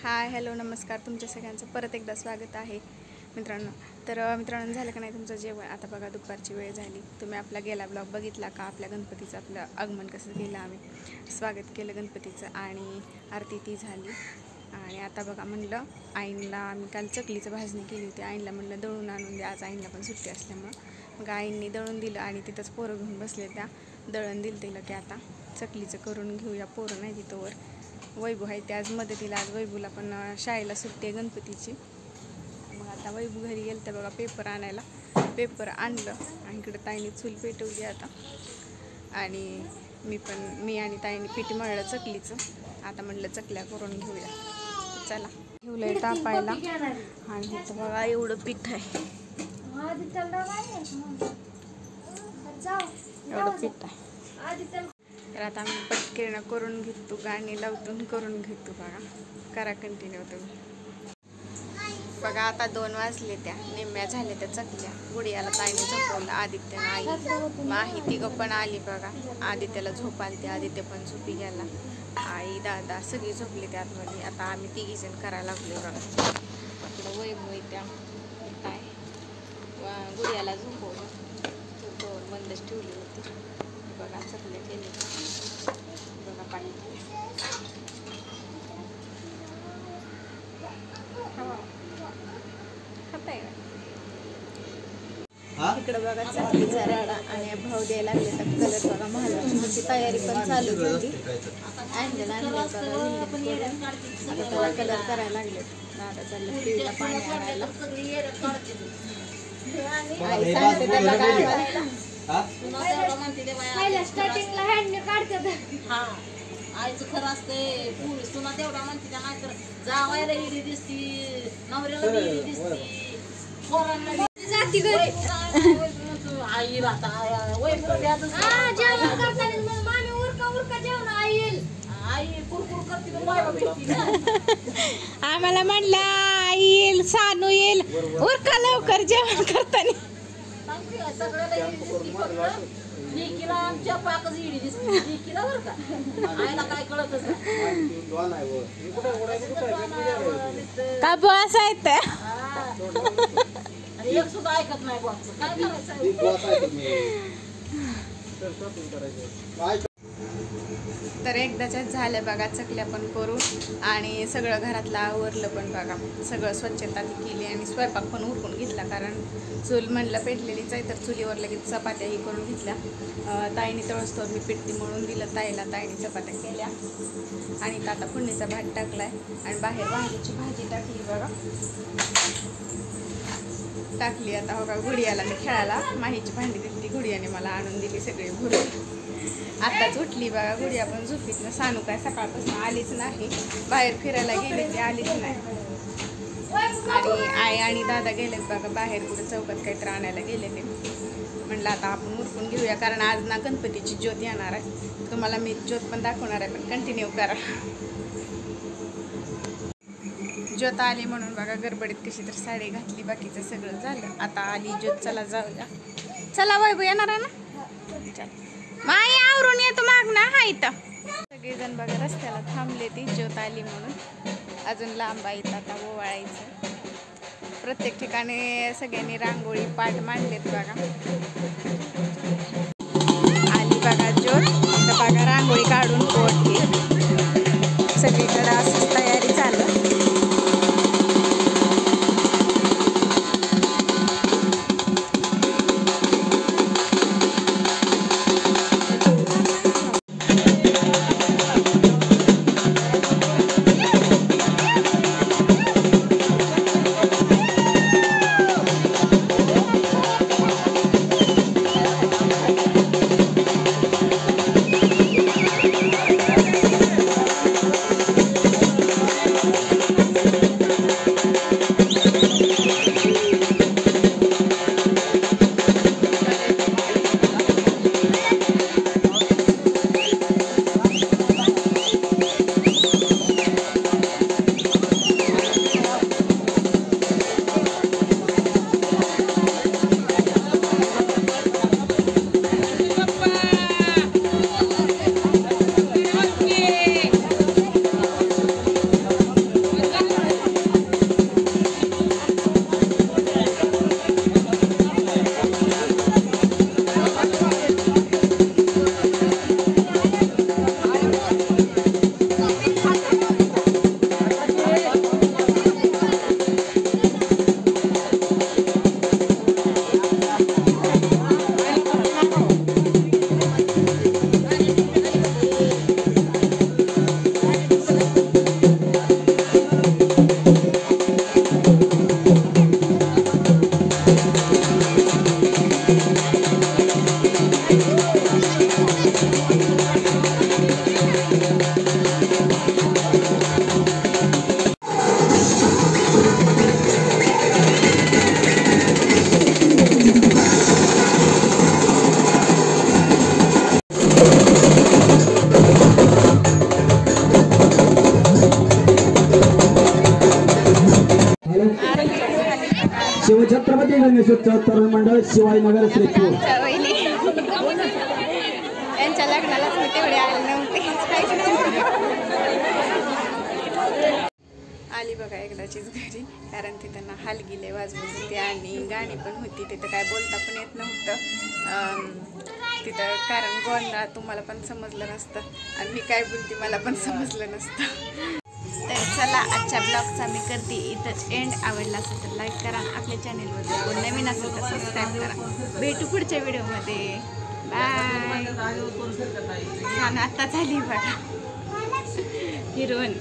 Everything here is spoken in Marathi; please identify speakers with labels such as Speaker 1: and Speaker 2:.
Speaker 1: हाय हॅलो नमस्कार, तुमच्या सगळ्यांचं परत एकदा स्वागत आहे मित्रांनो. तर मित्रांनो, झालं का नाही तुमचं जेवण? आता बघा दुपारची वेळ झाली. तुम्ही आपला गेला ब्लॉग बघितला का? आपल्या गणपतीचं आपलं आगमन कसं केलं, आम्ही स्वागत केलं गणपतीचं आणि आरती ती झाली. आणि आता बघा म्हणलं आईंला, आम्ही काल चकलीचं भाजणी केली होती, आईंला म्हणलं दळून आणून द्या, आज आईंला पण सुट्टी असल्यामुळं मग आईंनी दळून दिलं आणि तिथंच पोरं घेऊन बसले. त्या दळण दिलं तिला की आता चकलीचं करून घेऊया, पोरं नाही तिथंवर. वैभू आहे ते आज मदतीला, आज वैभूला पण शाळेला सुट्टी आहे गणपतीची. मग आता वैभू घरी गेलं तर बघा पेपर आणायला, पेपर आणलं आणि इकडं ताईने चूल पेटवली आता. आणि मी आणि ताईने पीठ मळलं चकलीचं. आता म्हणलं चकल्या करून घेऊया, चला ठेवलंय तापायला. आणि इथं बघा एवढं पीठ आहे, एवढं पीठ आहे. तर आता आम्ही पटकेनं करून घेतो, गाणी लावतून करून घेतो. बघा करा कंटिन्यू तुम्ही. बघा आता 2 वाजले, त्या निम्म्या झाल्या त्या चकल्या. गुडियाला ताईने झोपवलं, आदित्यनं आई माही तिघं पण आली बघा. आदित्यला झोप आली, ते आदित्य पण झोपी गेला. आई दादा सगळी झोपली त्या आतमध्ये. आता आम्ही 3 जण करायला लागलो बघा. इकडं वैभव त्या काय गुडियाला झोपवलं, बंदच ठेवली होती. बघा चकले केले बघा, पाणी इकडं बघा चकलीचा राडा आणि भाव द्यायला लागले. तर कलर बघा, महालक्ष्मीची तयारी पण चालू झाली. आणलेला आता त्याला कलर करायला लागले. दादा चाललं पिढीला पाणी आणायला. आई सांगते त्याला काय
Speaker 2: स्टार्टिंगला हँडने काढतात. हा आईचं खरं असते, पुरुष तुला तेवढा म्हणते त्या, नाहीतर जावायला इडी दिसती, नवऱ्याला इडी दिसती, पोरांना जाती घरी. आई राहता जेवण करताना मामी उरका उरका जेवण आई येईल. आई कुरकुर करते,
Speaker 1: आम्हाला म्हणला आई येईल, सानू येईल, उरका लवकर जेवण करताना.
Speaker 2: सगळ्याला इडी दिसती, लेकीला आमच्या पाकच इडी दिसते, लेकीला बरं का. आईला काय कळतच
Speaker 1: का बॉस आहेत
Speaker 2: आणि एक सुद्धा ऐकत नाही. बॉस काय करायचं?
Speaker 1: तर एकदाच्याच झालं बघा चकल्या पण करून आणि सगळं घरातलं आवरलं पण बघा. सगळं स्वच्छता केली आणि स्वयंपाक पण उरकून घेतला, कारण चूल म्हणलं पेटलेलीच आहे. तर चुलीवर लगेच चपात्याही करून घेतल्या. ताईने तळसतोर मी पिठती म्हणून दिलं ताईला, ताईने चपात्या केल्या. आणि आता फोडणीचा भात टाकलाय आणि बाहेर वांग्याची भाजी टाकली बघा, टाकली. आता बघा गुडियाला मी खेळायला माहीची भांडी दिली, ती गुडियाने मला आणून दिली सगळी भरून. आत्ताच उठली बघा गुडिया पण झोपीत ना. सानू काय सकाळपासून आलीच नाही, बाहेर फिरायला गेली ती आलीच नाही. आणि आई आणि दादा गेलेत बघा बाहेर, कुठं चौकात काहीतरी आणायला गेले ते. म्हणलं आता आपण उरकून घेऊया, कारण आज ना गणपतीची ज्योत येणार आहे. तुम्हाला मी ज्योत पण दाखवणार आहे, पण कंटिन्यू करा. ज्योत आली म्हणून बघा गडबडीत कशी तर साडी घातली, बाकीचं सगळं झालं. आता आली ज्योत, चला जाऊया. चला वैभव येणार आहे ना, चल माई आवरून येतो माग ना. हा इथं सगळेजण बघा रस्त्याला थांबले, ती ज्योत आली म्हणून. अजून लांब आहे आता ओवाळायचं. प्रत्येक ठिकाणी सगळ्यांनी रांगोळी पाठ मांडलेत बघा. आली बघा ज्योत, तर बघा रांगोळी काढून पोटली. सगळीकडे असंच तयारी चालू.
Speaker 3: गणेशोत्सव तरुण मंडळ शिवाजीनगर श्रीपूर.
Speaker 1: आमच्या वहिनी यांच्या लग्नालाच मी तेवढे आले नव्हते. आली बघा एकदाचीच घरी, कारण तिथं ना हलगिले वाजवत होते आणि गाणी पण होती. तिथं काय बोलता पण येत नव्हतं तिथं, कारण गोंधळा तुम्हाला पण समजलं नसतं आणि मी काय बोलते मला पण समजलं नसतं. तर चला आजच्या ब्लॉगचा मी करते इथंच एंड. आवडला असेल तर लाईक करा, आपल्या चॅनेलवर कोण नवीन असेल तर सबस्क्राईब करा. भेटू पुढच्या व्हिडिओमध्ये. बाय. आता झाली बघा हिरोईन.